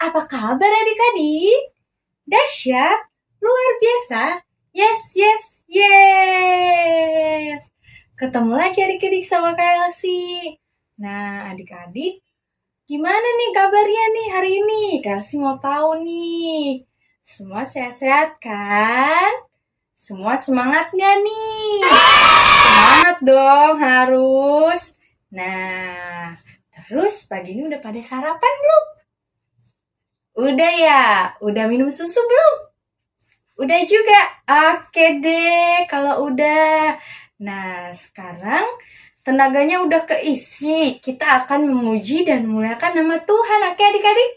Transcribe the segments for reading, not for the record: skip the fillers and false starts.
Apa kabar adik-adik? Dahsyat, luar biasa. Yes, yes, yes. Ketemu lagi adik-adik sama Kak Elsie. Nah, adik-adik, gimana nih kabarnya nih hari ini? Kak Elsie mau tahu nih. Semua sehat-sehat kan? Semua semangat nggak nih? Semangat dong, harus. Nah, terus pagi ini udah pada sarapan belum? Udah ya? Udah minum susu belum? Udah juga? Oke deh, kalau udah. Nah, sekarang tenaganya udah keisi. Kita akan memuji dan memuliakan nama Tuhan. Oke adik-adik?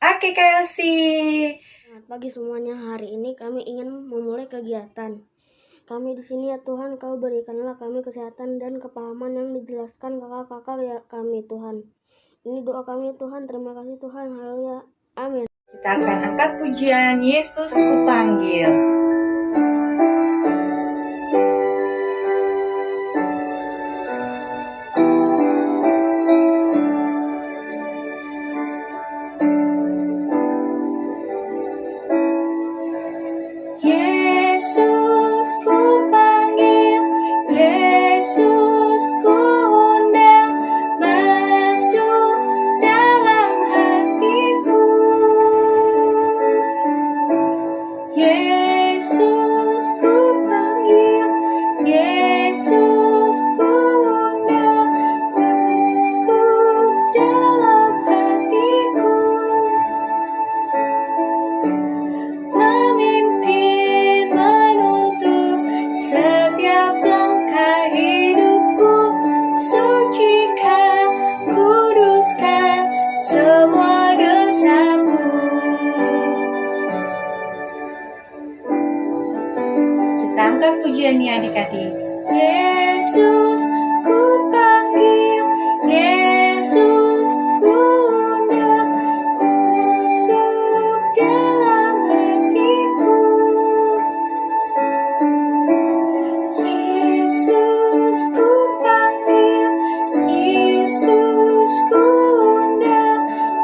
Oke Kak Elsie. Selamat pagi semuanya. Hari ini kami ingin memulai kegiatan. Kami di sini ya Tuhan, Kau berikanlah kami kesehatan dan kepahaman yang dijelaskan kakak-kakak ya kami Tuhan. Ini doa kami Tuhan. Terima kasih Tuhan. Haleluya. Amin. Kita akan angkat pujian Yesus Kupanggil. Yesus Kupanggil, Yesus Kuundang, masuk dalam hatiku. Yesus Kupanggil, Yesus Kuundang, masuk dalam hatiku. Memimpin, menuntun setiap langkah hidupku. Sucikan, kuduskan semua dosaku. Kita angkat pujiannya adik-adik. Yesus Kupanggil, Yesus Kuundang, masuk dalam hatiku. Yesus Kupanggil, Yesus Kuundang,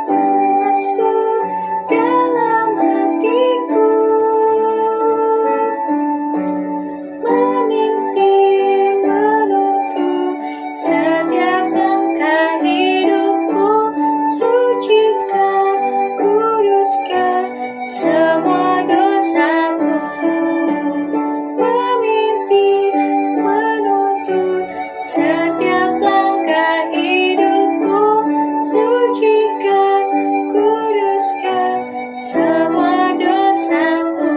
masuk dalam hatiku. Memimpin, menuntun setiap langkah hidupku. Sucikan, kuduskan semua dosaku. Memimpin, menuntun setiap langkah hidupku. Sucikan, kuduskan semua dosaku.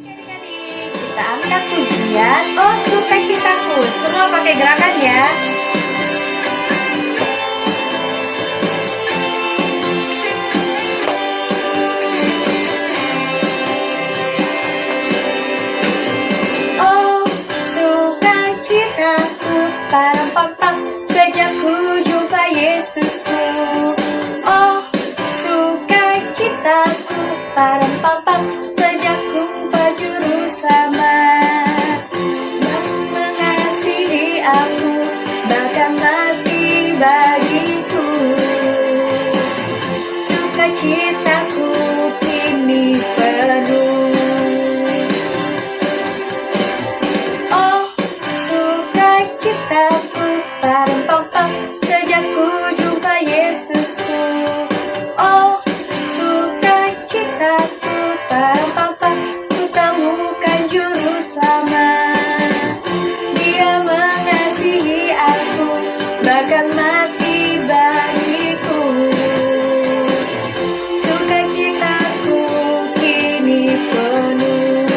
Adik-adik, kita angkat pujian Oh Sukacitaku. Semua pakai gerakan ya. Oh sukacitaku, param-pam-pam, sejak ku jumpa Yesusku. Oh sukacitaku, param-pam-pam, sejak ku jumpa Juru Selamat. Yang mengasihi aku, bahkan mati bagiku. Sukacitaku kini penuh. Oh sukacitaku, param-pam-pam, sejak ku jumpa Yesusku. Oh sukacitaku, param-pam-pam, ku temukan Juru Selamat. Dia mengasihi aku, bahkan mati bagiku. Sukacitaku kini penuh.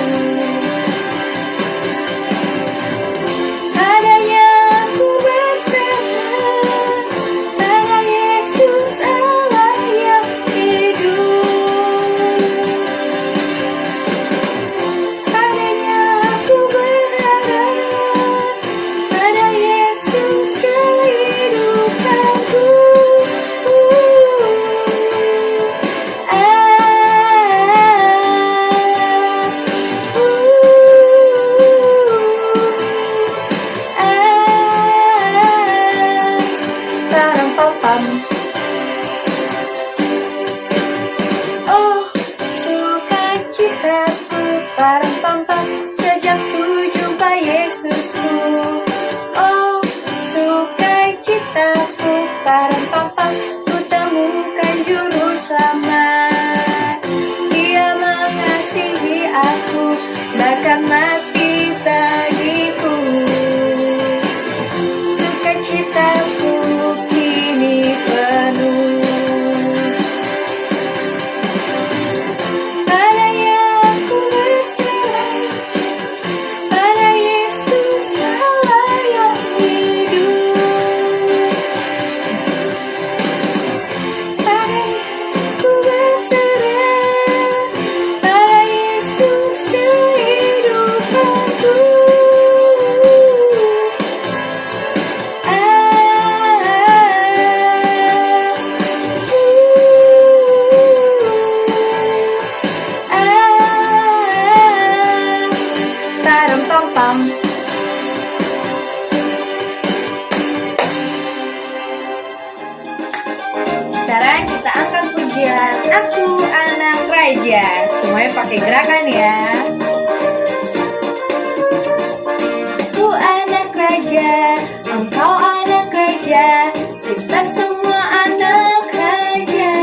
Padanya aku berserah, pada Yesus Allah yang hidup. Padanya aku berharap, pada Yesus kehidupan. Aku anak raja. Semuanya pakai gerakan ya. Aku anak raja, engkau anak raja, kita semua anak raja.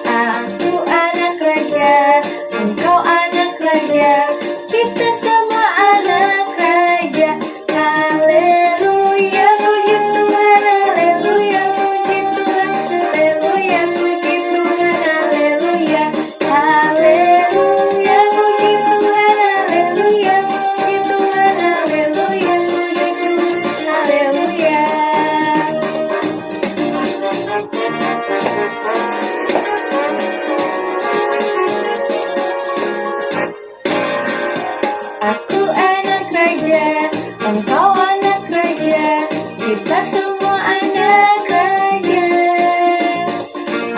Aku anak raja, engkau anak raja, kita semua anak raja. Haleluya, puji Tuhan, haleluya, puji Tuhan, haleluya, puji Tuhan, haleluya. Haleluya, puji Tuhan, haleluya, puji Tuhan, haleluya, puji Tuhan, haleluya. Aku anak raja, engkau anak raja, kita semua anak raja.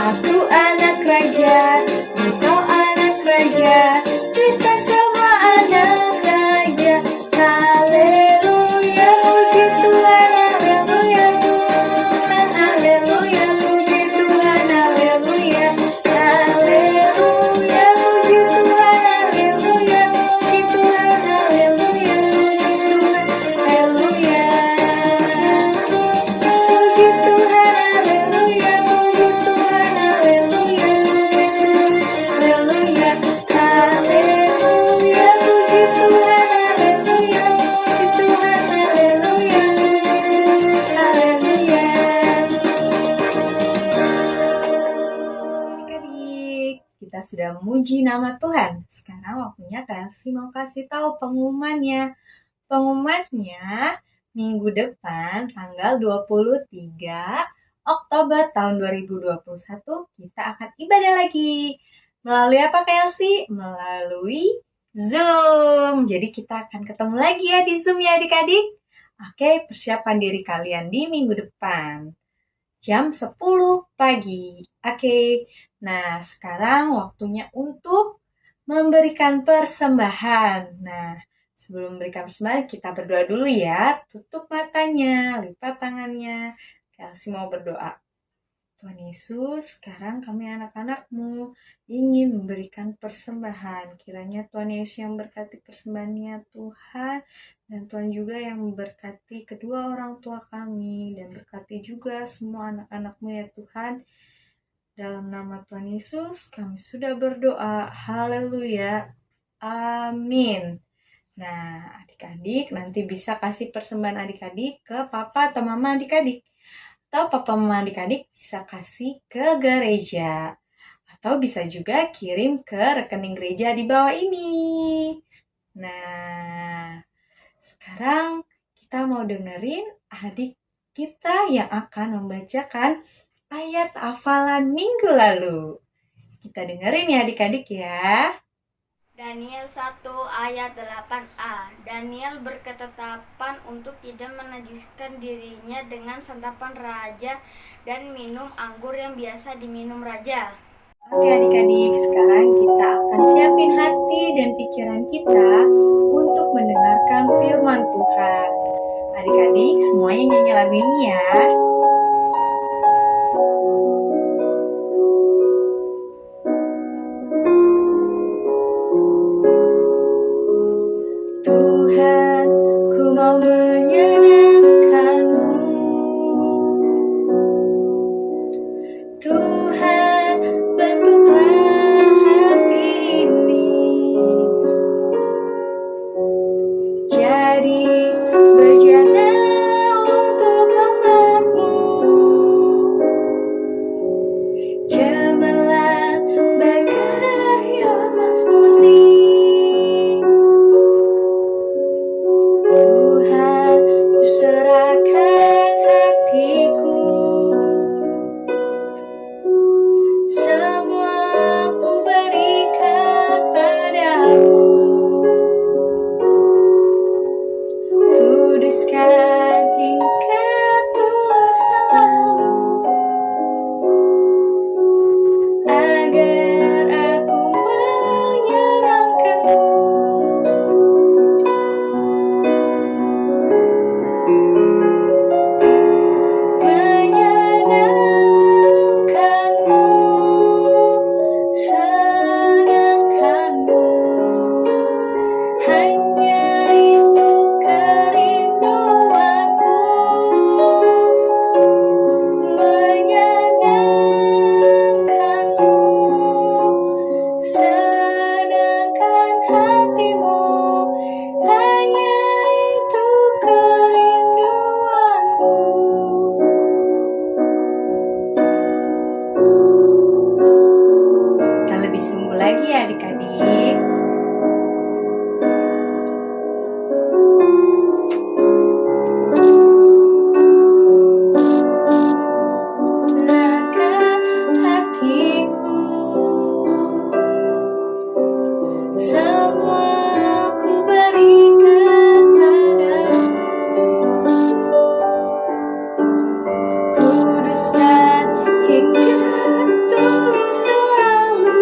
Aku anak raja, engkau anak raja, kita semua anak raja. Haleluya, puji Tuhan, haleluya, Tuhan, haleluya, puji Tuhan, haleluya. Haleluya, puji Tuhan, haleluya, puji Tuhan, haleluya, puji Tuhan, haleluya. Puji Tuhan, haleluya, puji Tuhan, haleluya, puji Tuhan, haleluya. Haleluya, puji Tuhan, haleluya, puji Tuhan, haleluya, puji Tuhan, haleluya. Adik-adik, kita sudah memuji nama Tuhan. Sekarang waktunya Kelsi mau kasih tahu pengumumannya. Pengumumannya minggu depan tanggal 23 Oktober tahun 2021 kita akan ibadah lagi. Melalui apa Kelsi? Melalui Zoom. Jadi kita akan ketemu lagi ya di Zoom ya adik-adik. Oke, persiapan diri kalian di minggu depan. Jam 10 pagi. Oke. Nah, sekarang waktunya untuk memberikan persembahan. Nah, sebelum memberikan persembahan, kita berdoa dulu ya. Tutup matanya, lipat tangannya. Kelsi mau berdoa. Tuhan Yesus, sekarang kami anak-anak-Mu ingin memberikan persembahan. Kiranya Tuhan Yesus yang berkati persembahannya Tuhan. Dan Tuhan juga yang memberkati kedua orang tua kami. Dan berkati juga semua anak-anak-Mu ya Tuhan. Dalam nama Tuhan Yesus, kami sudah berdoa. Haleluya. Amin. Nah, adik-adik nanti bisa kasih persembahan adik-adik ke papa atau mama adik-adik. Atau papa mama adik-adik bisa kasih ke gereja. Atau bisa juga kirim ke rekening gereja di bawah ini. Nah, sekarang kita mau dengerin adik kita yang akan membacakan ayat hafalan minggu lalu. Kita dengerin ya adik-adik ya. Daniel 1 ayat 8a. Daniel berketetapan untuk tidak menajiskan dirinya dengan santapan raja dan minum anggur yang biasa diminum raja. Oke adik-adik, sekarang kita akan siapin hati dan pikiran kita untuk mendengarkan firman Tuhan. Adik-adik semuanya nyanyi lagu ini ya. Tuhan, ku mau menyenangkan-Mu. Tuhan, bentuklah hati ini jadi berjana untuk hormat-Mu. Cemerlang bagai emas murni. Tuhan, kerinduanku. Kita lebih sungguh lagi ya adik-adik. Serahkan hatiku, semua ku berikan padamu. Kuduskan hingga tulus selalu,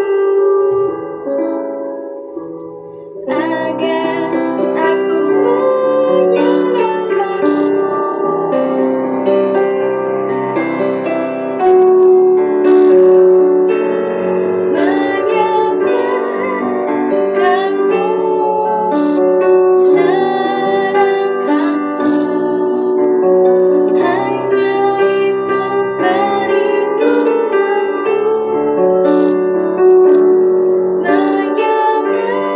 agar aku menyenangkanmu. Menyenangkanmu, serangkanmu, hanya itu kerinduanku.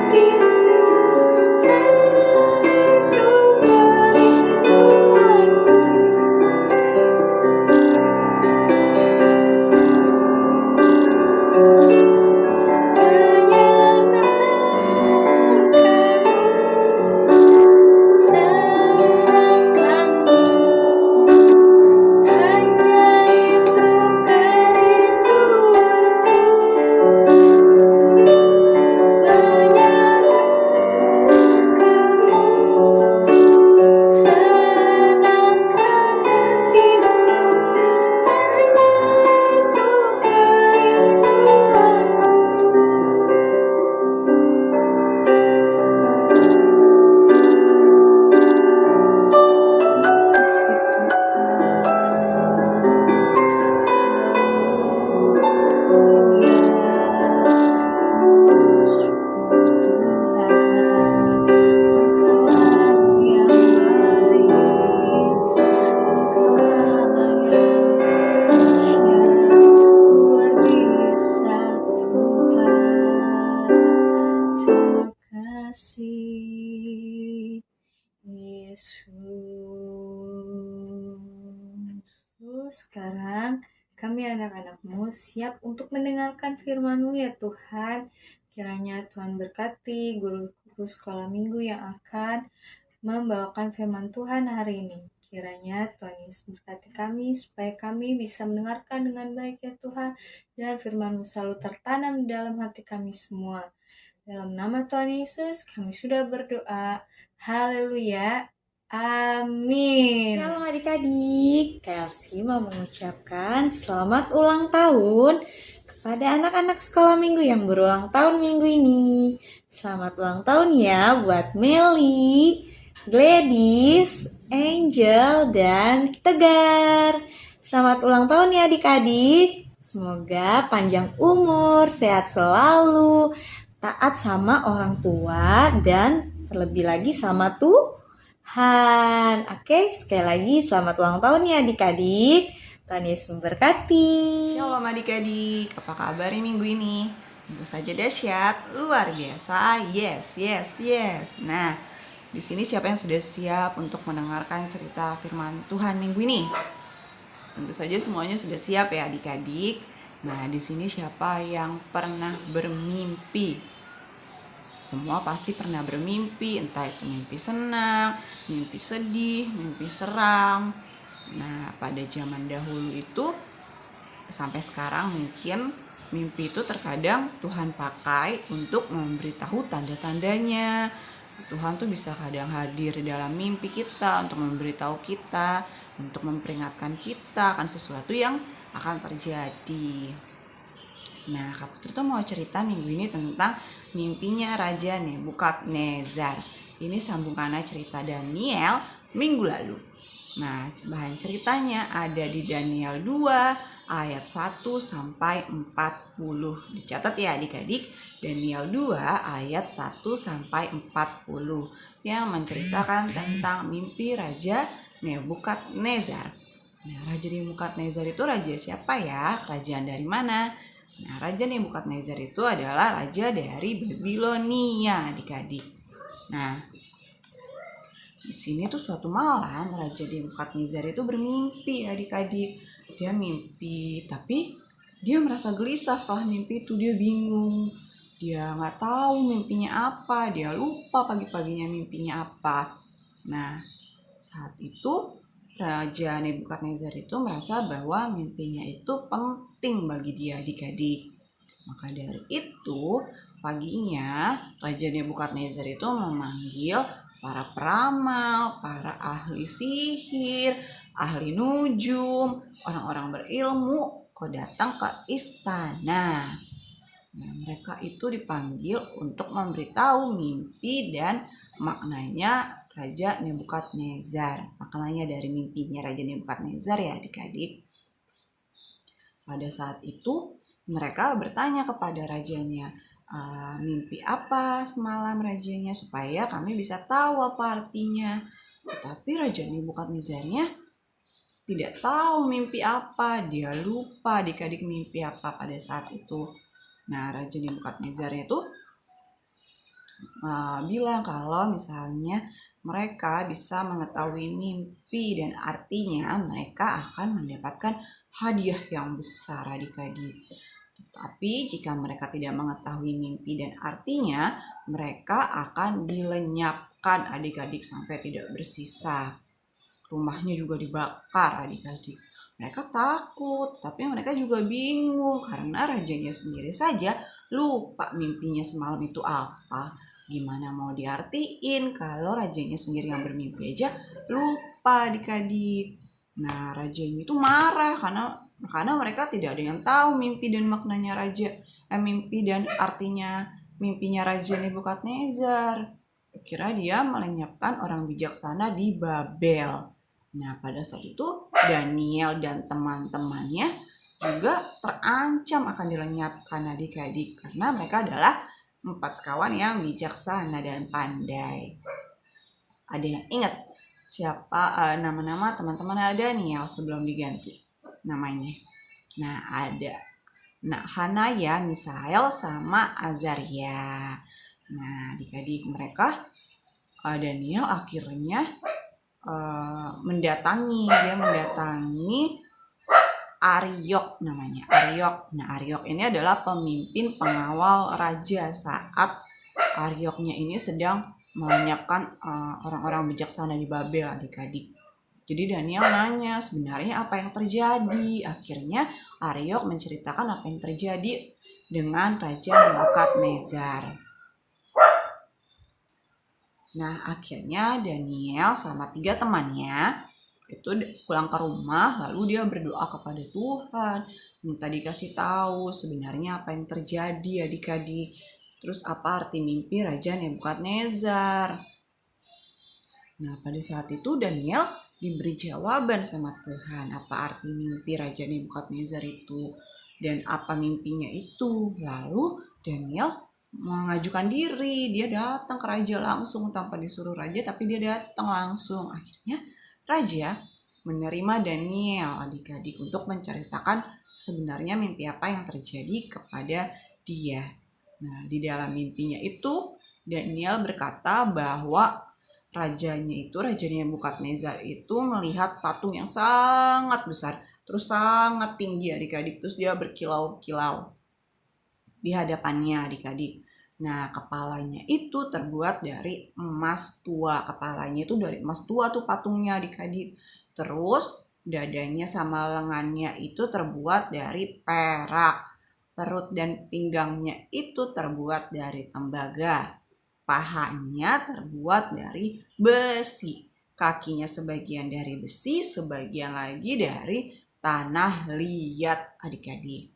Menyenangkanmu, senangkan hatimu, hanya itu kerinduanku. Sekarang kami anak-anakmu siap untuk mendengarkan firman-Mu ya Tuhan. Kiranya Tuhan berkati guru-guru sekolah minggu yang akan membawakan firman Tuhan hari ini. Kiranya Tuhan Yesus berkati kami supaya kami bisa mendengarkan dengan baik ya Tuhan. Dan firman-Mu selalu tertanam di dalam hati kami semua. Dalam nama Tuhan Yesus kami sudah berdoa. Haleluya. Amin. Shalom adik-adik. Kelsi mau mengucapkan selamat ulang tahun kepada anak-anak sekolah minggu yang berulang tahun minggu ini. Selamat ulang tahun ya buat Meli, Gladys, Angel, dan Tegar. Selamat ulang tahun ya adik-adik. Semoga panjang umur, sehat selalu, taat sama orang tua, dan terlebih lagi sama Tuhan. Oke, sekali lagi selamat ulang tahun ya adik-adik. Tuhan Yesus memberkati. Shalom adik-adik, apa kabar minggu ini? Tentu saja dahsyat, luar biasa, yes. Nah, di sini siapa yang sudah siap untuk mendengarkan cerita firman Tuhan minggu ini? Tentu saja semuanya sudah siap ya adik-adik. Nah, di sini siapa yang pernah bermimpi? Semua pasti pernah bermimpi, entah itu mimpi senang, mimpi sedih, mimpi seram. Nah, pada zaman dahulu itu sampai sekarang mungkin mimpi itu terkadang Tuhan pakai untuk memberitahu tanda-tandanya. Tuhan tuh bisa kadang hadir di dalam mimpi kita untuk memberitahu kita, untuk memperingatkan kita akan sesuatu yang akan terjadi. Nah, Kak Putri tuh mau cerita minggu ini tentang mimpinya Raja Nebukadnezar. Ini sambungannya cerita Daniel minggu lalu. Nah, bahan ceritanya ada di Daniel 2 ayat 1 sampai 40. Dicatat ya adik-adik, Daniel 2 ayat 1 sampai 40 yang menceritakan tentang mimpi Raja Nebukadnezar. Nah, Raja Nebukadnezar itu raja siapa ya? Kerajaan dari mana? Nah, Raja Nebukadnezar itu adalah raja dari Babilonia, adik-adik. Nah, di sini tuh suatu malam Raja Nebukadnezar itu bermimpi, adik-adik. Dia mimpi, tapi dia merasa gelisah setelah mimpi itu. Dia bingung, dia nggak tahu mimpinya apa, dia lupa pagi-paginya mimpinya apa. Nah, saat itu Raja Nebukadnezar itu merasa bahwa mimpinya itu penting bagi dia, adik-adik. Maka dari itu, paginya Raja Nebukadnezar itu memanggil para peramal, para ahli sihir, ahli nujum, orang-orang berilmu datang ke istana. Nah, mereka itu dipanggil untuk memberitahu mimpi dan maknanya Raja Nebukadnezar. Maknanya dari mimpinya Raja Nebukadnezar ya adik-adik. Pada saat itu mereka bertanya kepada rajanya, mimpi apa semalam rajanya, supaya kami bisa tahu apa artinya. Tetapi Raja Nebukadnezarnya tidak tahu mimpi apa, dia lupa adik-adik mimpi apa pada saat itu. Nah, Raja Nebukadnezar itu bilang kalau misalnya mereka bisa mengetahui mimpi dan artinya mereka akan mendapatkan hadiah yang besar adik-adik. Tetapi jika mereka tidak mengetahui mimpi dan artinya, mereka akan dilenyapkan adik-adik sampai tidak bersisa. Rumahnya juga dibakar adik-adik. Mereka takut, tapi mereka juga bingung karena rajanya sendiri saja lupa mimpinya semalam itu apa. Gimana mau diartiin kalau rajanya sendiri yang bermimpi aja lupa adik-adik. Nah, rajanya itu marah karena mereka tidak ada yang tahu mimpi dan maknanya mimpi dan artinya mimpinya Raja Nebukadnezar. Kira dia melenyapkan orang bijaksana di Babel. Nah, pada saat itu Daniel dan teman-temannya juga terancam akan dilenyapkan adik-adik karena mereka adalah 4 sekawan yang bijaksana dan pandai. Ada yang ingat siapa nama-nama teman-teman Daniel sebelum diganti namanya? Nah, ada Hanaya, Misael, sama Azaria. Nah, adik-adik mereka Daniel akhirnya mendatangi Ariok namanya. Nah, Ariok ini adalah pemimpin pengawal raja saat Arioknya ini sedang melenyapkan orang-orang bijaksana di Babel adik-adik. Jadi Daniel nanya sebenarnya apa yang terjadi. Akhirnya Ariok menceritakan apa yang terjadi dengan Raja Nebukadnezar. Nah, akhirnya Daniel sama 3 temannya itu pulang ke rumah, lalu dia berdoa kepada Tuhan, minta dikasih tahu sebenarnya apa yang terjadi adik-adik. Terus apa arti mimpi Raja Nebukadnezar. Nah, pada saat itu Daniel diberi jawaban sama Tuhan apa arti mimpi Raja Nebukadnezar itu dan apa mimpinya itu. Lalu Daniel mengajukan diri, dia datang ke raja langsung tanpa disuruh raja, tapi dia datang langsung. Akhirnya raja menerima Daniel adik-adik untuk menceritakan sebenarnya mimpi apa yang terjadi kepada dia. Nah, di dalam mimpinya itu Daniel berkata bahwa Raja Nebukadnezar itu melihat patung yang sangat besar, terus sangat tinggi adik-adik, terus dia berkilau-kilau di hadapannya adik-adik. Nah, kepalanya itu terbuat dari emas tua. Kepalanya itu dari emas tua tuh patungnya adik-adik. Terus dadanya sama lengannya itu terbuat dari perak. Perut dan pinggangnya itu terbuat dari tembaga. Pahanya terbuat dari besi. Kakinya sebagian dari besi, sebagian lagi dari tanah liat adik-adik.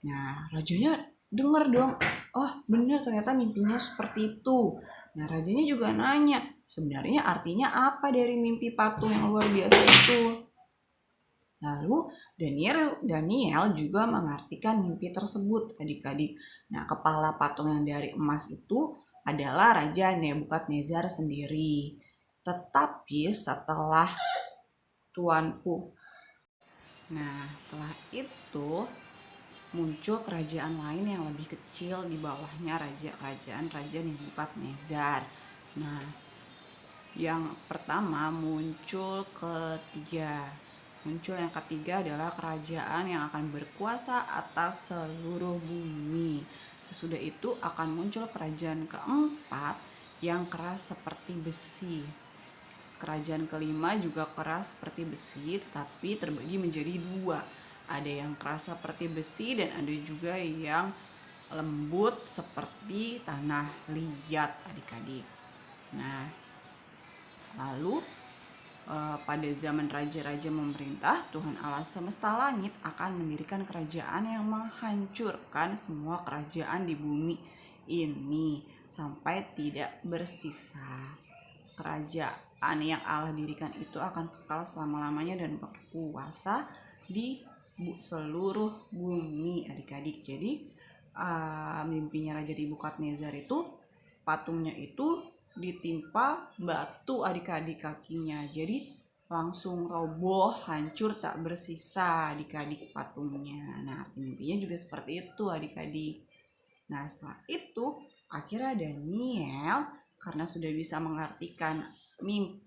Nah, rajanya dengar dong, oh benar ternyata mimpinya seperti itu. Nah, rajanya juga nanya, sebenarnya artinya apa dari mimpi patung yang luar biasa itu? Lalu Daniel juga mengartikan mimpi tersebut adik-adik. Nah, kepala patung yang dari emas itu adalah Raja Nebukadnezar sendiri. Tetapi setelah tuanku, nah setelah itu muncul kerajaan lain yang lebih kecil di bawahnya raja Nebukadnezar. Nah, yang pertama muncul yang ketiga adalah kerajaan yang akan berkuasa atas seluruh bumi. Sesudah itu akan muncul kerajaan keempat yang keras seperti besi. Kerajaan kelima juga keras seperti besi, tetapi terbagi menjadi dua. Ada yang keras seperti besi dan ada juga yang lembut seperti tanah liat, adik-adik. Nah, lalu pada zaman raja-raja memerintah, Tuhan Allah semesta langit akan mendirikan kerajaan yang menghancurkan semua kerajaan di bumi ini sampai tidak bersisa. Kerajaan yang Allah dirikan itu akan kekal selama-lamanya dan berkuasa di seluruh bumi, adik-adik. Jadi mimpinya Raja Nebukadnezar itu patungnya itu ditimpa batu, adik-adik, kakinya, jadi langsung roboh, hancur, tak bersisa, adik-adik, patungnya. Nah, mimpinya juga seperti itu, adik-adik. Nah, setelah itu akhirnya Daniel karena sudah bisa mengartikan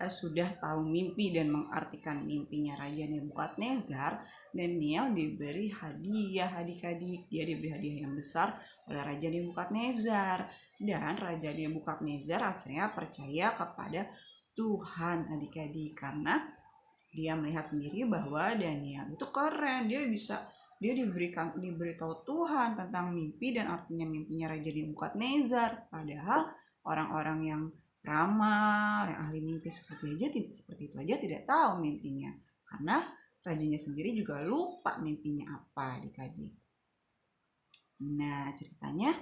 sudah tahu mimpi dan mengartikan mimpinya Raja Nebukadnezar, Daniel diberi hadiah, adik-adik. Dia diberi hadiah yang besar oleh Raja Nebukadnezar. Dan Raja Nebukadnezar akhirnya percaya kepada Tuhan, adik-adik, karena dia melihat sendiri bahwa Daniel itu keren. Dia diberitahu Tuhan tentang mimpi dan artinya mimpinya Raja Nebukadnezar. Padahal orang-orang yang ramal, yang ahli mimpi seperti itu aja tidak tahu mimpinya, karena rajanya sendiri juga lupa mimpinya apa, adik-adik. Nah, ceritanya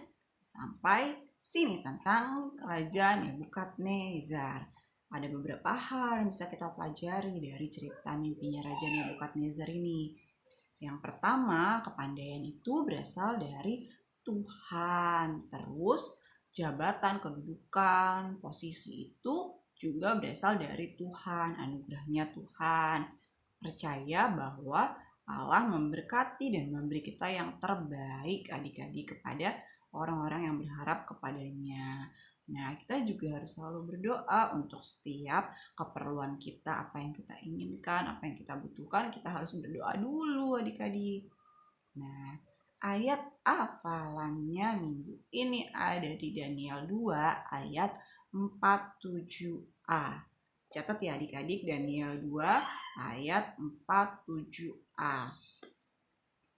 sampai sini tentang Raja Nebukadnezar. Ada beberapa hal yang bisa kita pelajari dari cerita mimpinya Raja Nebukadnezar ini. Yang pertama, kepandaian itu berasal dari Tuhan. Terus jabatan, kedudukan, posisi itu juga berasal dari Tuhan, anugerahnya Tuhan. Percaya bahwa Allah memberkati dan memberi kita yang terbaik, adik-adik, kepada orang-orang yang berharap kepadanya. Nah, kita juga harus selalu berdoa untuk setiap keperluan kita, apa yang kita inginkan, apa yang kita butuhkan, kita harus berdoa dulu, adik-adik. Nah, ayat hafalannya minggu ini ada di Daniel 2 ayat 47a. Catat ya adik-adik, Daniel 2 ayat 47a.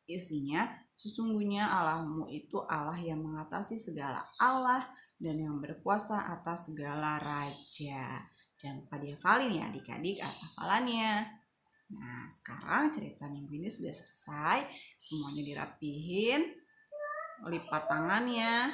Isinya, sesungguhnya Allahmu itu Allah yang mengatasi segala Allah dan yang berkuasa atas segala raja. Jangan lupa dihafalin ya adik-adik hafalannya. Nah, sekarang cerita minggu ini sudah selesai. Semuanya dirapihin. Lipat tangannya,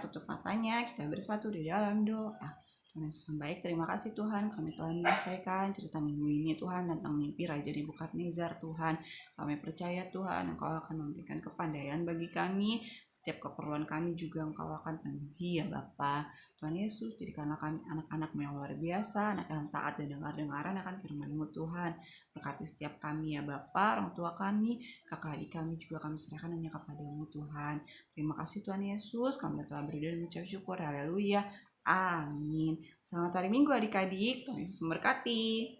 tutup matanya. Kita bersatu di dalam doa. Tuhan Yesus yang baik, terima kasih Tuhan, kami telah menyelesaikan cerita minggu ini Tuhan tentang mimpi Raja Nebukadnezar. Tuhan, kami percaya Tuhan Engkau akan memberikan kepandaian bagi kami, setiap keperluan kami juga Engkau akan penuhi ya Bapa. Tuhan Yesus, jadikanlah kami anak-anak yang luar biasa, anak yang taat dan dengar-dengaran akan firman-Mu Tuhan. Berkati setiap kami ya Bapa, orang tua kami, kakak adik kami juga kami serahkan hanya kepada-Mu Tuhan. Terima kasih Tuhan Yesus, kami telah berdoa dan mengucap syukur, haleluya. Amin. Selamat hari Minggu adik-adik. Tuhan Yesus memberkati.